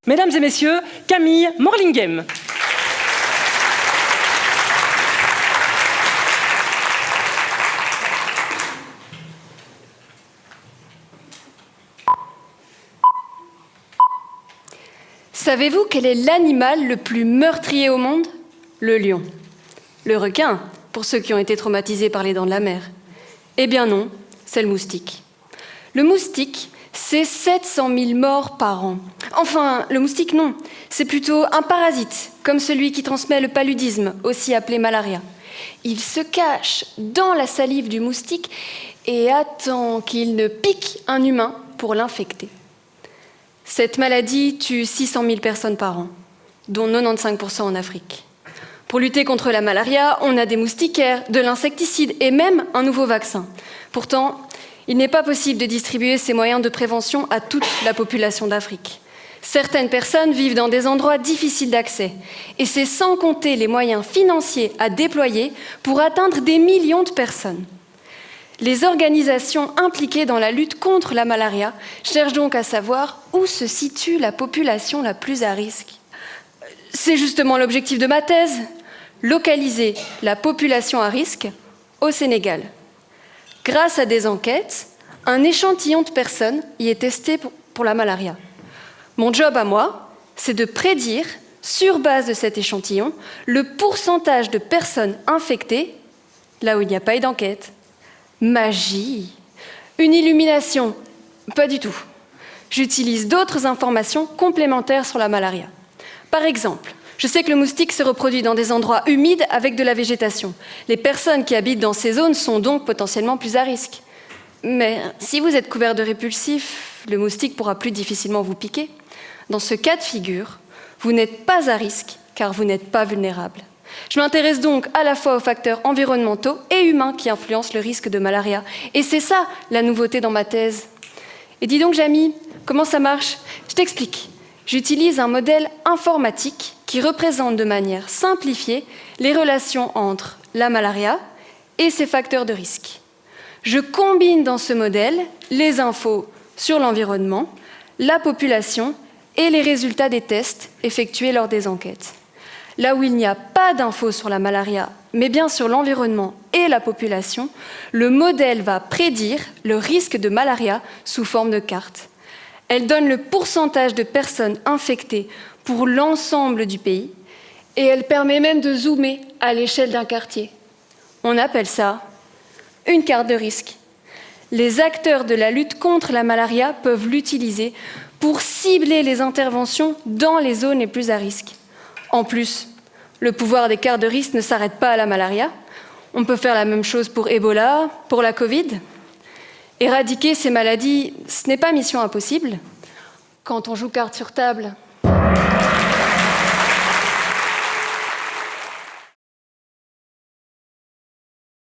Mesdames et messieurs, Camille Morlinghem. Savez-vous quel est l'animal le plus meurtrier au monde? Le lion. Le requin, pour ceux qui ont été traumatisés par les dents de la mer. Eh bien non, c'est le moustique. Le moustique, c'est 700 000 morts par an. Enfin, le moustique, non. C'est plutôt un parasite, comme celui qui transmet le paludisme, aussi appelé malaria. Il se cache dans la salive du moustique et attend qu'il ne pique un humain pour l'infecter. Cette maladie tue 600 000 personnes par an, dont 95% en Afrique. Pour lutter contre la malaria, on a des moustiquaires, de l'insecticide et même un nouveau vaccin. Pourtant, il n'est pas possible de distribuer ces moyens de prévention à toute la population d'Afrique. Certaines personnes vivent dans des endroits difficiles d'accès, et c'est sans compter les moyens financiers à déployer pour atteindre des millions de personnes. Les organisations impliquées dans la lutte contre la malaria cherchent donc à savoir où se situe la population la plus à risque. C'est justement l'objectif de ma thèse, localiser la population à risque au Sénégal. Grâce à des enquêtes, un échantillon de personnes y est testé pour la malaria. Mon job à moi, c'est de prédire, sur base de cet échantillon, le pourcentage de personnes infectées là où il n'y a pas eu d'enquête. Magie! Une illumination? Pas du tout. J'utilise d'autres informations complémentaires sur la malaria. Par exemple, je sais que le moustique se reproduit dans des endroits humides avec de la végétation. Les personnes qui habitent dans ces zones sont donc potentiellement plus à risque. Mais si vous êtes couvert de répulsifs, le moustique pourra plus difficilement vous piquer. Dans ce cas de figure, vous n'êtes pas à risque car vous n'êtes pas vulnérable. Je m'intéresse donc à la fois aux facteurs environnementaux et humains qui influencent le risque de malaria. Et c'est ça la nouveauté dans ma thèse. Et dis donc, Jamy, comment ça marche? Je t'explique. J'utilise un modèle informatique qui représente de manière simplifiée les relations entre la malaria et ses facteurs de risque. Je combine dans ce modèle les infos sur l'environnement, la population et les résultats des tests effectués lors des enquêtes. Là où il n'y a pas d'infos sur la malaria, mais bien sur l'environnement et la population, le modèle va prédire le risque de malaria sous forme de carte. Elle donne le pourcentage de personnes infectées pour l'ensemble du pays et elle permet même de zoomer à l'échelle d'un quartier. On appelle ça une carte de risque. Les acteurs de la lutte contre la malaria peuvent l'utiliser pour cibler les interventions dans les zones les plus à risque. En plus, le pouvoir des cartes de risque ne s'arrête pas à la malaria. On peut faire la même chose pour Ebola, pour la Covid. Éradiquer ces maladies, ce n'est pas mission impossible. Quand on joue carte sur table,